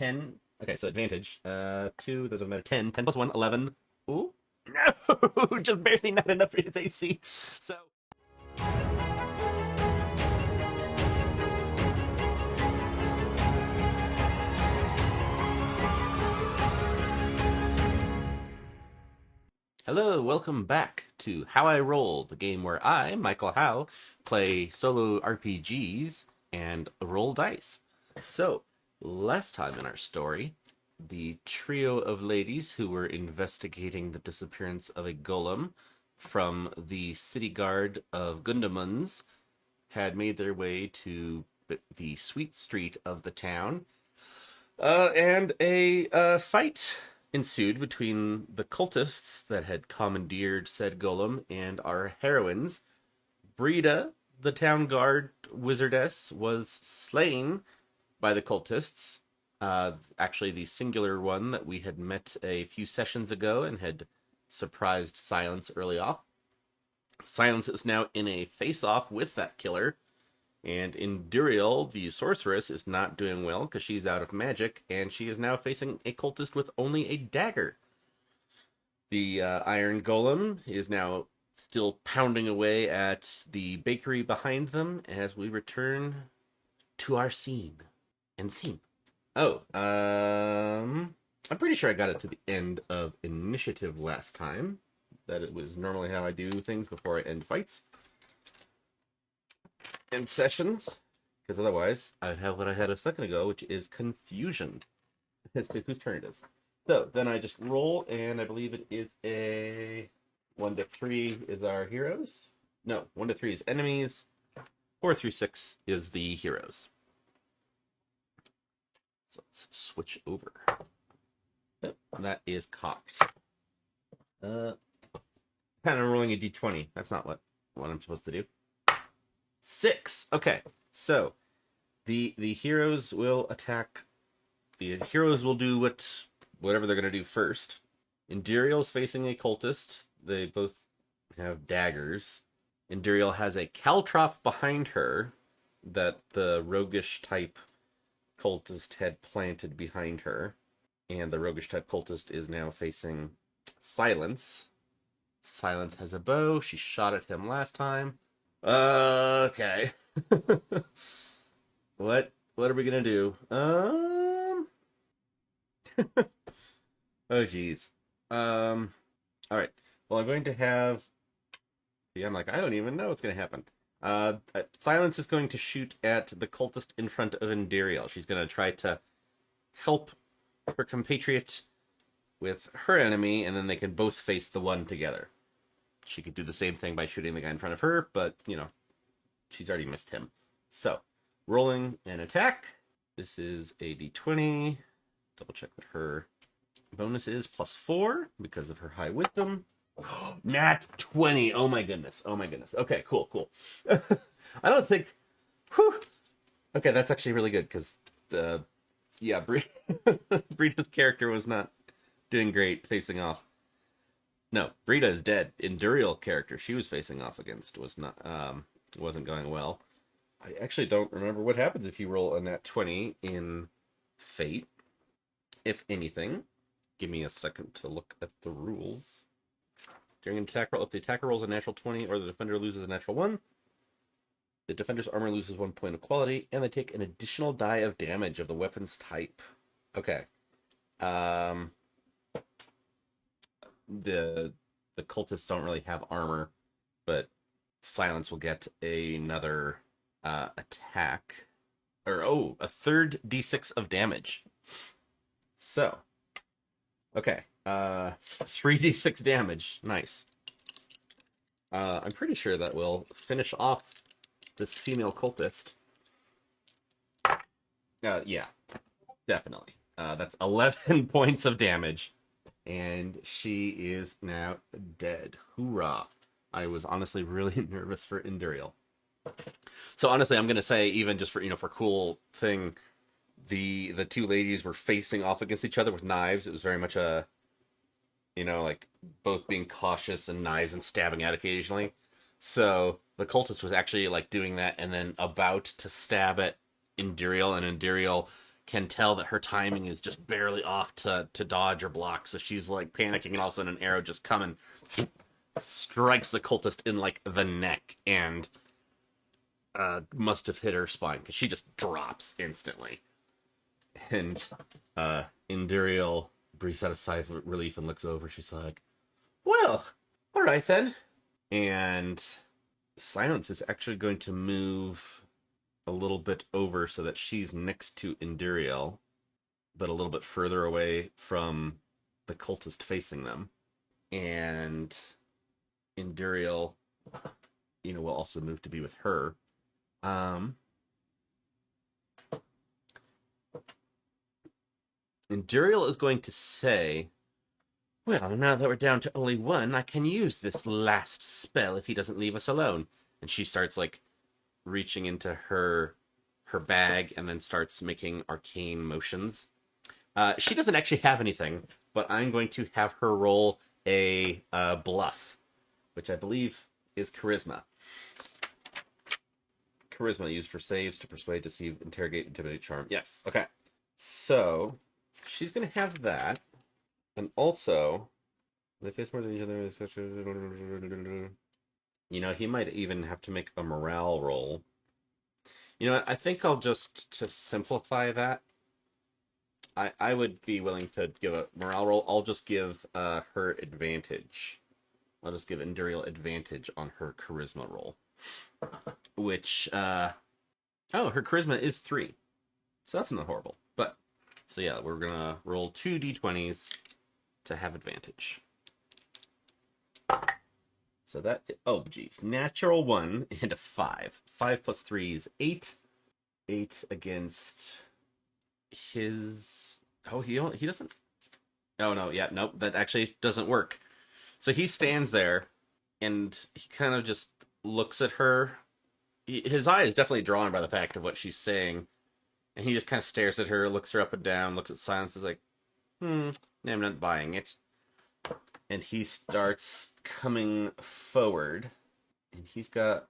10. Okay, so advantage. 2, that doesn't matter. 10. 10 plus 1, 11. Ooh. No! Just barely not enough for his AC. So. Hello, welcome back to How I Roll, the game where I, Michael Howe, play solo RPGs and roll dice. So, last time in our story, the trio of ladies who were investigating the disappearance of a golem from the city guard of Gundumunz had made their way to the sweet street of the town, and a fight ensued between the cultists that had commandeered said golem and our heroines. Brida, the town guard wizardess, was slain by the cultists. Actually, the singular one that we had met a few sessions ago and had surprised Silence early off. Silence is now in a face-off with that killer. And Induriel, the sorceress, is not doing well because she's out of magic, and she is now facing a cultist with only a dagger. The iron golem is now still pounding away at the bakery behind them as we return to our scene. Oh, I'm pretty sure I got it to the end of initiative last time. That it was normally how I do things before I end fights and sessions, because otherwise I'd have what I had a second ago, which is confusion as to whose turn it is. So then I just roll, and I believe it is a 1 to 3 is our heroes. No, 1 to 3 is enemies. 4 through 6 is the heroes. So let's switch over. Yep, that is cocked. Kind of rolling a d20. That's not what I'm supposed to do. 6. Okay, so the heroes will attack. The heroes will do whatever they're gonna do first. Induriel's facing a cultist. They both have daggers. Induriel has a caltrop behind her that the roguish type cultist had planted behind her, and the roguish type cultist is now facing Silence. Silence has a bow. She shot at him last time. Okay. What are we gonna do? Oh geez. All right. Well, I'm going to have. See, I'm like, I don't even know what's gonna happen. Silence is going to shoot at the cultist in front of Induriel. She's gonna try to help her compatriot with her enemy, and then they can both face the one together. She could do the same thing by shooting the guy in front of her, but, she's already missed him. So, rolling an attack. This is a d20. Double check what her bonus is. +4, because of her high wisdom. Nat 20. Oh my goodness. Okay, cool. I don't think... Whew. Okay, that's actually really good, because, Brida's character was not doing great facing off. No, Brida is dead. Induriel character she was facing off against wasn't going well. I actually don't remember what happens if you roll a nat 20 in Fate. If anything, give me a second to look at the rules. During an attack roll, if the attacker rolls a natural 20 or the defender loses a natural 1, the defender's armor loses 1 point of quality, and they take an additional die of damage of the weapon's type. Okay. The cultists don't really have armor, but Silence will get another attack, or a third d6 of damage. So, okay, 3d6 damage. Nice. I'm pretty sure that will finish off this female cultist. Yeah, definitely. That's 11 points of damage. And she is now dead. Hoorah. I was honestly really nervous for Induriel. So honestly, I'm going to say, even just for, for cool thing, the two ladies were facing off against each other with knives. It was very much a, like both being cautious and knives and stabbing out occasionally. So the cultist was actually like doing that and then about to stab at Induriel, and Induriel can tell that her timing is just barely off to dodge or block. So she's like panicking, and all of a sudden an arrow just coming strikes the cultist in like the neck, and must have hit her spine because she just drops instantly. And Induriel breathes out a sigh of relief and looks over. She's like, well, all right then. And Silence is actually going to move a little bit over so that she's next to Induriel, but a little bit further away from the cultist facing them. And Induriel, will also move to be with her. Induriel is going to say, well, now that we're down to only one, I can use this last spell if he doesn't leave us alone. And she starts, like, reaching into her bag and then starts making arcane motions. She doesn't actually have anything, but I'm going to have her roll a bluff, which I believe is charisma. Charisma used for saves to persuade, deceive, interrogate, intimidate, charm. Yes, okay. So she's going to have that. And also, they face more than each other. He might even have to make a morale roll. I think I'll just, to simplify that, I would be willing to give a morale roll. I'll just give her advantage. I'll just give Enduriel advantage on her charisma roll. Which, her charisma is 3. So that's not horrible. But, so yeah, we're going to roll 2 d20s to have advantage. So that, oh geez, natural 1 and a 5. 5 plus 3 is 8. 8 against his, he doesn't, oh no, yeah, nope, that actually doesn't work. So he stands there and he kind of just looks at her. His eye is definitely drawn by the fact of what she's saying. And he just kind of stares at her, looks her up and down, looks at Silence, is like, I'm not buying it. And he starts coming forward. And he's got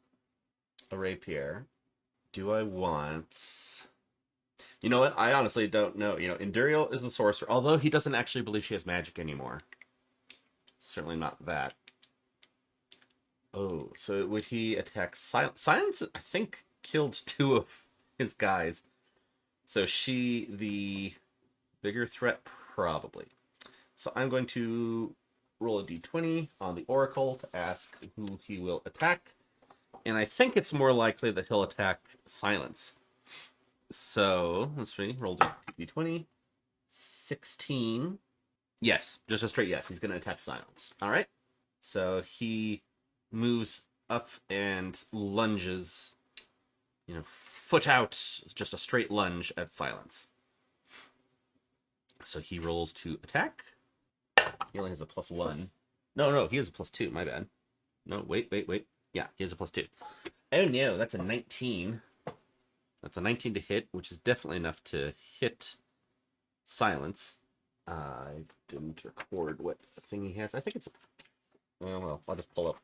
a rapier. Do I want... You know what? I honestly don't know. Induriel is the sorcerer, although he doesn't actually believe she has magic anymore. Certainly not that. Oh, so would he attack Silence? Silence, I think, killed 2 of his guys. So she, the bigger threat, probably. So I'm going to roll a d20 on the Oracle to ask who he will attack. And I think it's more likely that he'll attack Silence. So, let's see, roll d20. 16. Yes, just a straight yes. He's going to attack Silence. All right. So he moves up and lunges, foot out, just a straight lunge at Silence. So he rolls to attack. He only has a +1. No, he has a +2. My bad. No, wait. Yeah, he has a +2. Oh no, that's a 19. That's a 19 to hit, which is definitely enough to hit Silence. I didn't record what thing he has. I think it's... Well, I'll just pull up.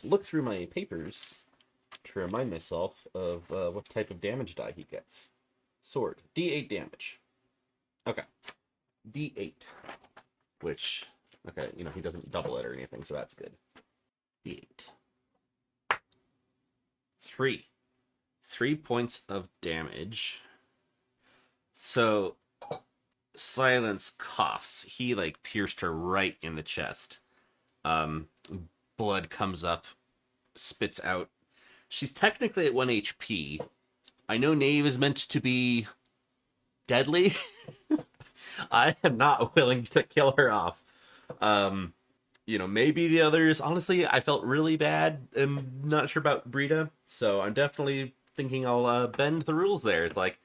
Look through my papers to remind myself of what type of damage die he gets. Sword. D8 damage. Okay. D8. Which, okay, he doesn't double it or anything, so that's good. D8. 3. 3 points of damage. So, Silence coughs. He, pierced her right in the chest. Blood comes up, spits out. She's technically at 1 HP. I know KNAVE is meant to be deadly. I am not willing to kill her off. Maybe the others. Honestly, I felt really bad and not sure about Brida, so I'm definitely thinking I'll bend the rules there. It's like,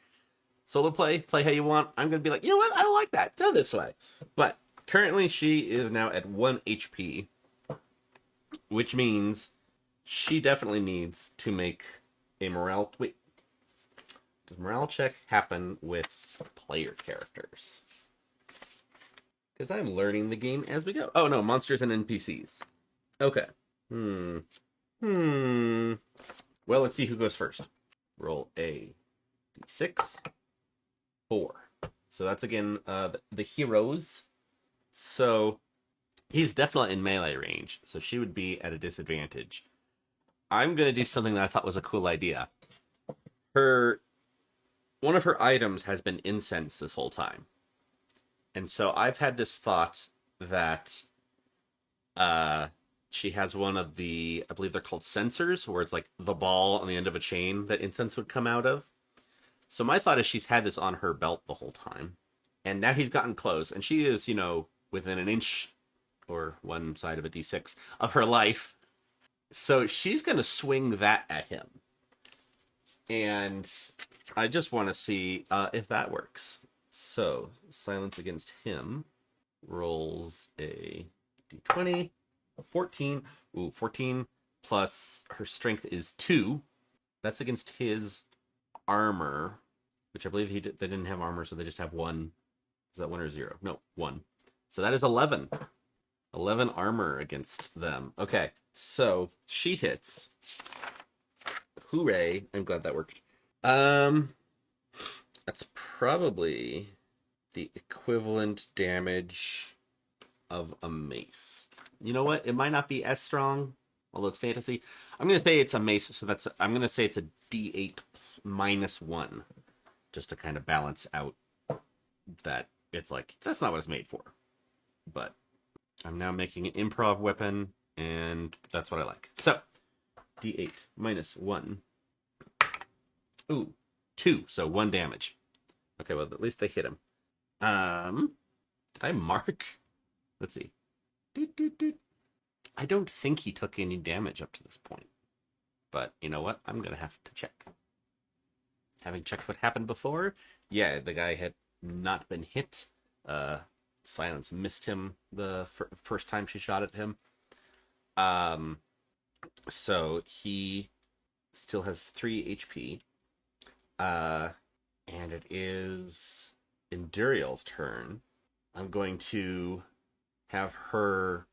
solo play how you want. I'm going to be like, you know what? I don't like that. Go this way. But currently she is now at 1 HP, which means she definitely needs to make a morale... Wait. Does morale check happen with player characters? Because I'm learning the game as we go. Oh, no, monsters and NPCs. Okay. Well, let's see who goes first. Roll a D6, 4. So that's again the heroes. So he's definitely in melee range. So she would be at a disadvantage. I'm gonna do something that I thought was a cool idea. Her One of her items has been incense this whole time. And so I've had this thought that uh she has one of the, I believe they're called sensors, where it's like the ball on the end of a chain that incense would come out of. So my thought is she's had this on her belt the whole time. And now he's gotten close, and she is, within an inch or one side of a d6 of her life. So she's going to swing that at him. And I just want to see if that works. So, silence against him rolls a d20, a 14. Ooh, 14 plus her strength is 2. That's against his armor, which I believe they didn't have armor, so they just have 1. Is that 1 or 0? No, 1. So that is 11. 11 armor against them. Okay, so she hits. Hooray. I'm glad that worked. That's probably the equivalent damage of a mace. You know what? It might not be as strong, although it's fantasy. I'm going to say it's a mace, so I'm going to say it's a d8 minus 1, just to kind of balance out that it's like, that's not what it's made for. But I'm now making an improv weapon, and that's what I like. So, d8 minus 1. Ooh, 2, so 1 damage. Okay, well, at least they hit him. Did I mark? Let's see. I don't think he took any damage up to this point. But you know what? I'm going to have to check. Having checked what happened before, yeah, the guy had not been hit. Silence missed him the first time she shot at him. So he still has 3 HP. And it is Induriel's turn. I'm going to have her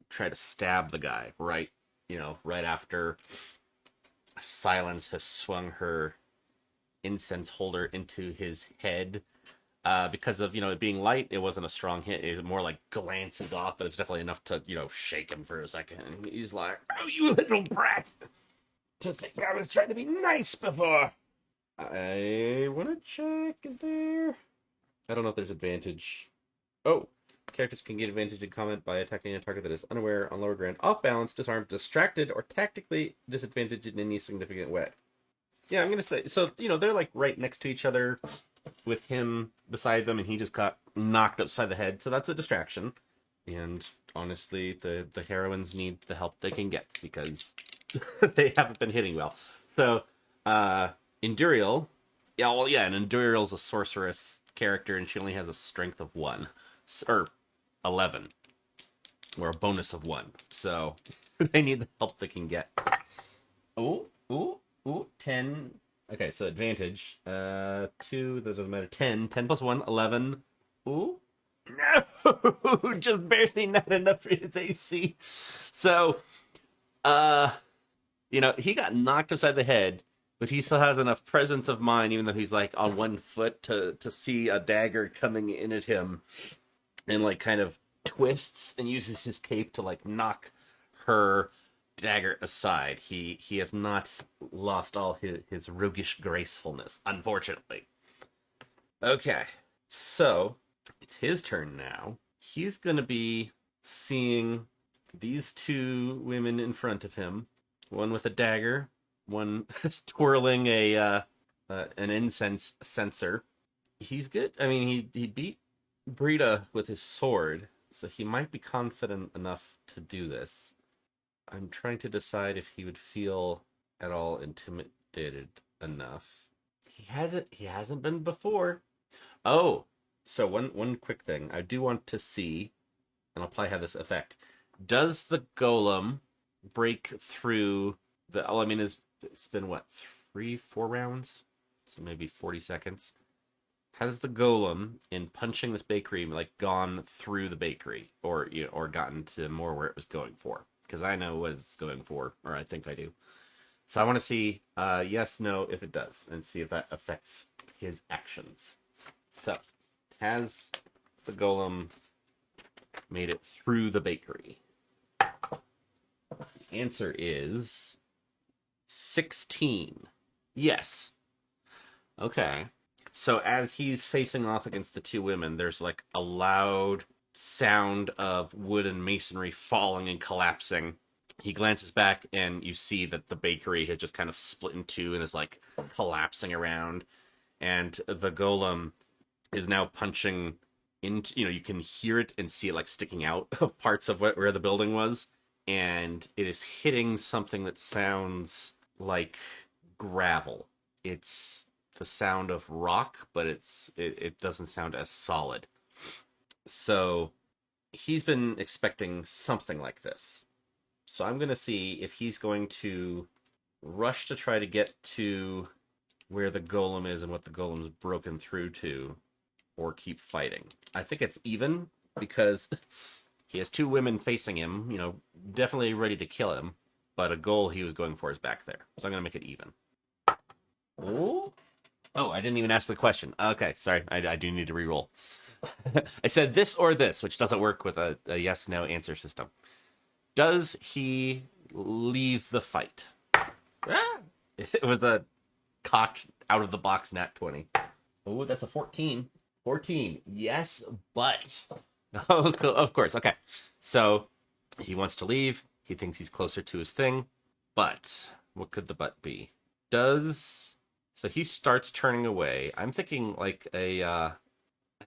try to stab the guy right after Silence has swung her incense holder into his head. Because of, it being light, it wasn't a strong hit. It more like glances off, but it's definitely enough to, shake him for a second. And he's like, "Oh, you little brat! To think I was trying to be nice before!" I want to check, is there... I don't know if there's advantage. Oh, characters can get advantage in combat by attacking a target that is unaware, on lower ground, off balance, disarmed, distracted, or tactically disadvantaged in any significant way. Yeah, I'm going to say, so, they're like right next to each other with him beside them, and he just got knocked upside the head, so that's a distraction. And honestly, the heroines need the help they can get, because they haven't been hitting well. So, Induriel, and Enduriel's a sorceress character, and she only has a strength of 1, or 11, or a bonus of 1. So they need the help they can get. Ooh, 10. Okay, so advantage. 2, that doesn't matter. 10 plus 1, 11. Ooh, no, just barely not enough for his AC. So, he got knocked upside the head. But he still has enough presence of mind, even though he's like on 1 foot, to see a dagger coming in at him, and like kind of twists and uses his cape to like knock her dagger aside. He has not lost all his roguish gracefulness, unfortunately. Okay, so it's his turn now. He's gonna be seeing these 2 women in front of him, one with a dagger, one twirling an incense censer. He's good. I mean, he beat Brida with his sword, so he might be confident enough to do this. I'm trying to decide if he would feel at all intimidated enough. He hasn't been before. Oh, so one quick thing. I do want to see, and I'll probably have this effect. Does the golem break through the... I mean, it's been, 3-4 rounds? So maybe 40 seconds. Has the golem, in punching this bakery, like gone through the bakery, or gotten to more where it was going for? Because I know what it's going for, or I think I do. So I want to see yes, no, if it does, and see if that affects his actions. So, has the golem made it through the bakery? The answer is 16. Yes. Okay. So as he's facing off against the two women, there's like a loud sound of wood and masonry falling and collapsing. He glances back and you see that the bakery has just kind of split in two and is like collapsing around. And the golem is now punching into, you can hear it and see it like sticking out of parts of where the building was. And it is hitting something that sounds like gravel. It's the sound of rock, but it doesn't sound as solid. So he's been expecting something like this. So I'm going to see if he's going to rush to try to get to where the golem is and what the golem's broken through to, or keep fighting. I think it's even because he has two women facing him, definitely ready to kill him, but a goal he was going for is back there. So I'm going to make it even. Oh, I didn't even ask the question. Okay, sorry. I do need to re-roll. I said this or this, which doesn't work with a yes-no answer system. Does he leave the fight? Ah! It was a cocked out-of-the-box nat 20. Oh, that's a 14. 14. Yes, but... Oh, of course. Okay. So, he wants to leave. He thinks he's closer to his thing. But, what could the but be? So he starts turning away. I'm thinking like a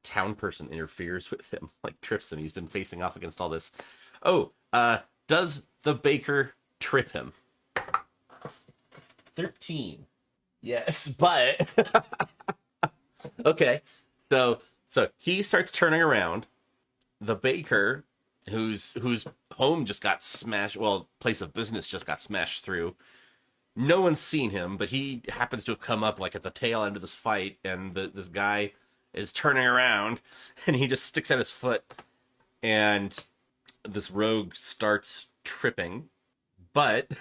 town person interferes with him, like trips him. He's been facing off against all this. Oh, does the baker trip him? 13. Yes, but okay. So he starts turning around. The baker, whose home just got smashed, well, place of business just got smashed through. No one's seen him, but he happens to have come up like at the tail end of this fight, and this guy is turning around, and he just sticks out his foot, and this rogue starts tripping. But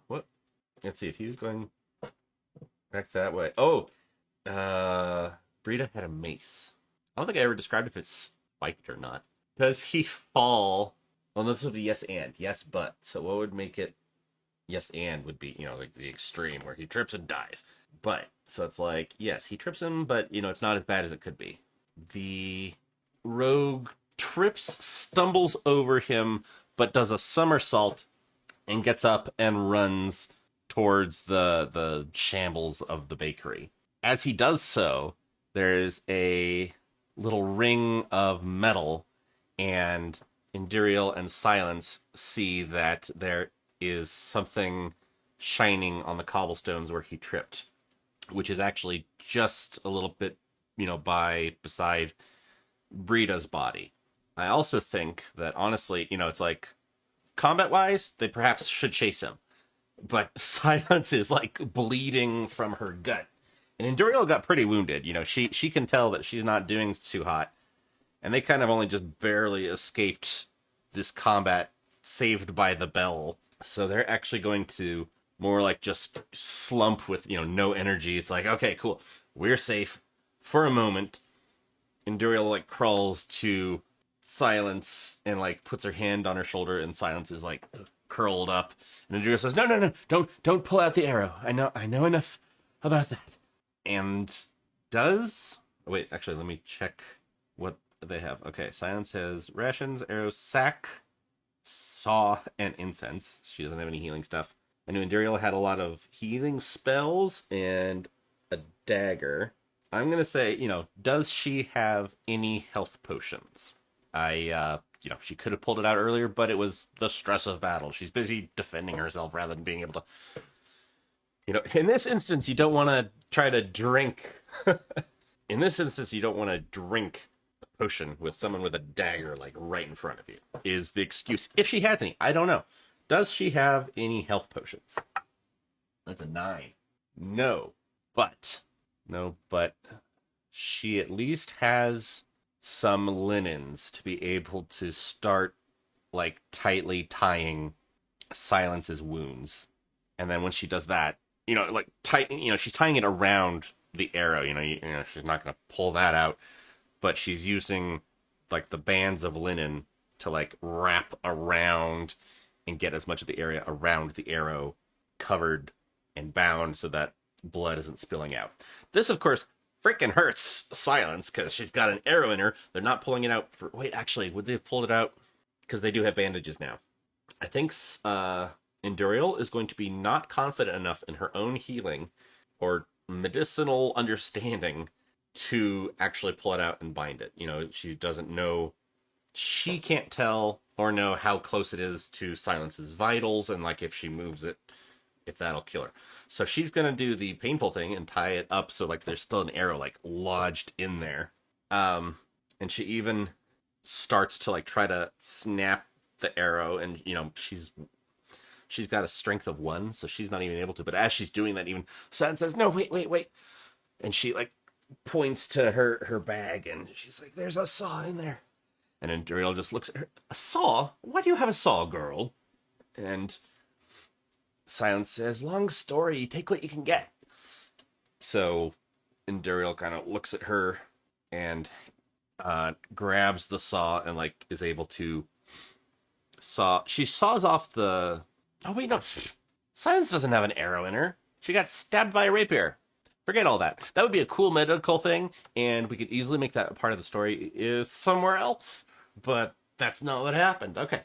what? Let's see if he was going back that way. Oh, Brida had a mace. I don't think I ever described if it's spiked or not. Does he fall? Well, this would be yes and. Yes, but. So what would make it yes and would be, like the extreme where he trips and dies. But, so it's like, yes, he trips him, but, it's not as bad as it could be. The rogue trips, stumbles over him, but does a somersault and gets up and runs towards the shambles of the bakery. As he does so, there's a little ring of metal, and Induriel and Silence see that there is something shining on the cobblestones where he tripped, which is actually just a little bit, beside Brida's body. I also think that, honestly, it's like, combat-wise, they perhaps should chase him. But Silence is, like, bleeding from her gut. And Induriel got pretty wounded. She can tell that she's not doing too hot. And they kind of only just barely escaped this combat, saved by the bell. So they're actually going to more like just slump with, no energy. It's like, okay, cool. We're safe for a moment. Induriel like crawls to Silence and like puts her hand on her shoulder, and Silence is like curled up. And Induriel says, No, don't pull out the arrow. I know enough about that. And does... Wait, actually, let me check what they have. Okay, Silence has rations, arrows, sack, saw, and incense. She doesn't have any healing stuff. I knew Enduriel had a lot of healing spells and a dagger. I'm going to say, does she have any health potions? She could have pulled it out earlier, but it was the stress of battle. She's busy defending herself rather than being able to... in this instance, you don't want to try to drink... In this instance, you don't want to drink potion with someone with a dagger like right in front of you, is the excuse. If she has any, I don't know. Does she have any health potions? That's a 9. No, but she at least has some linens to be able to start like tightly tying Silence's wounds. And then when she does that, like she's tying it around the arrow. She's not going to pull that out, but she's using like the bands of linen to like wrap around and get as much of the area around the arrow covered and bound so that blood isn't spilling out. This, of course, freaking hurts Silence because she's got an arrow in her. They're not pulling it out for... Wait, actually, would they have pulled it out? Because they do have bandages now. I think Induriel is going to be not confident enough in her own healing or medicinal understanding to actually pull it out and bind it. She doesn't know... She can't tell or know how close it is to Silence's vitals, and like if she moves it, if that'll kill her. So she's gonna do the painful thing and tie it up so like there's still an arrow like lodged in there. And she even starts to like try to snap the arrow, and she's got a strength of 1, so she's not even able to. But as she's doing that, even Silence says, "No, wait," and she like points to her bag, and she's like, "There's a saw in there." And Enduriel just looks at her. "A saw? Why do you have a saw, girl?" And Silence says, "Long story, take what you can get." So Induriel kind of looks at her and grabs the saw and like is able to saw. She saws off the... Oh wait, no. Silence doesn't have an arrow in her. She got stabbed by a rapier. Forget all that. That would be a cool medical thing, and we could easily make that a part of the story is somewhere else. But that's not what happened. Okay.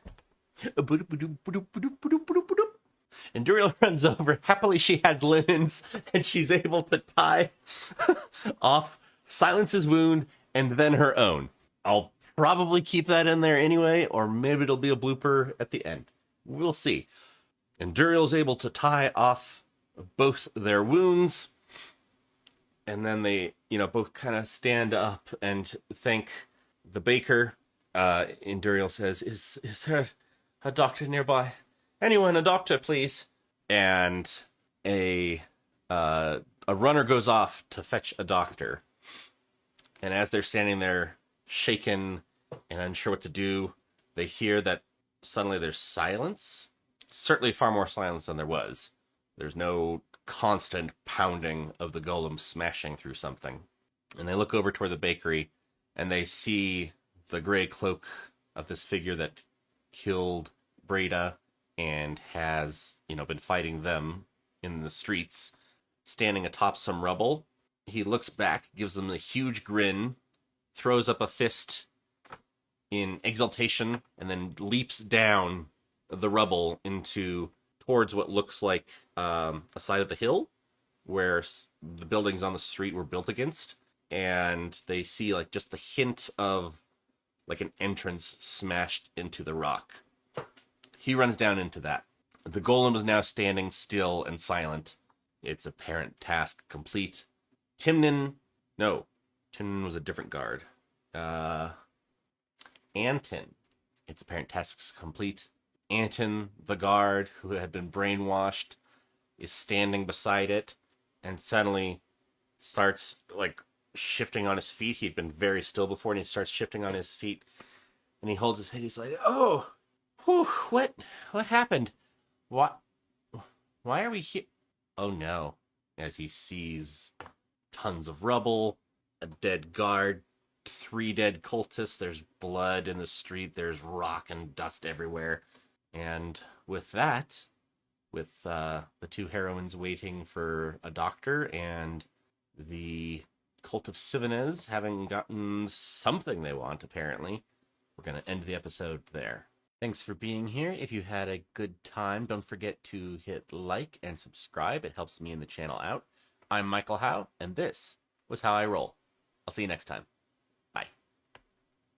Enduriel runs over. Happily, she has linens, and she's able to tie off Silence's wound and then her own. I'll probably keep that in there anyway, or maybe it'll be a blooper at the end. We'll see. Enduriel's able to tie off both their wounds, and then they, both kind of stand up and thank the baker. Induriel says, is there a doctor nearby? Anyone, a doctor, please. And a runner goes off to fetch a doctor. And as they're standing there, shaken and unsure what to do, they hear that suddenly there's silence. Certainly far more silence than there was. There's no constant pounding of the golem smashing through something. And they look over toward the bakery, and they see the gray cloak of this figure that killed Brida and has, been fighting them in the streets, standing atop some rubble. He looks back, gives them a huge grin, throws up a fist in exultation, and then leaps down the rubble towards what looks like a side of the hill where the buildings on the street were built against. And they see like just the hint of like an entrance smashed into the rock. He runs down into that. The golem is now standing still and silent. Its apparent task complete. Timnin was a different guard. Anton, its apparent tasks complete. Anton, the guard who had been brainwashed, is standing beside it and suddenly starts like shifting on his feet. He'd been very still before, and he starts shifting on his feet, and he holds his head. He's like, "Oh, whew, what happened? What? Why are we here?" Oh no! As he sees tons of rubble, a dead guard, 3 dead cultists. There's blood in the street. There's rock and dust everywhere. And with that, with the 2 heroines waiting for a doctor and the cult of Sivines having gotten something they want, apparently, we're going to end the episode there. Thanks for being here. If you had a good time, don't forget to hit like and subscribe. It helps me and the channel out. I'm Michael Howe, and this was How I Roll. I'll see you next time.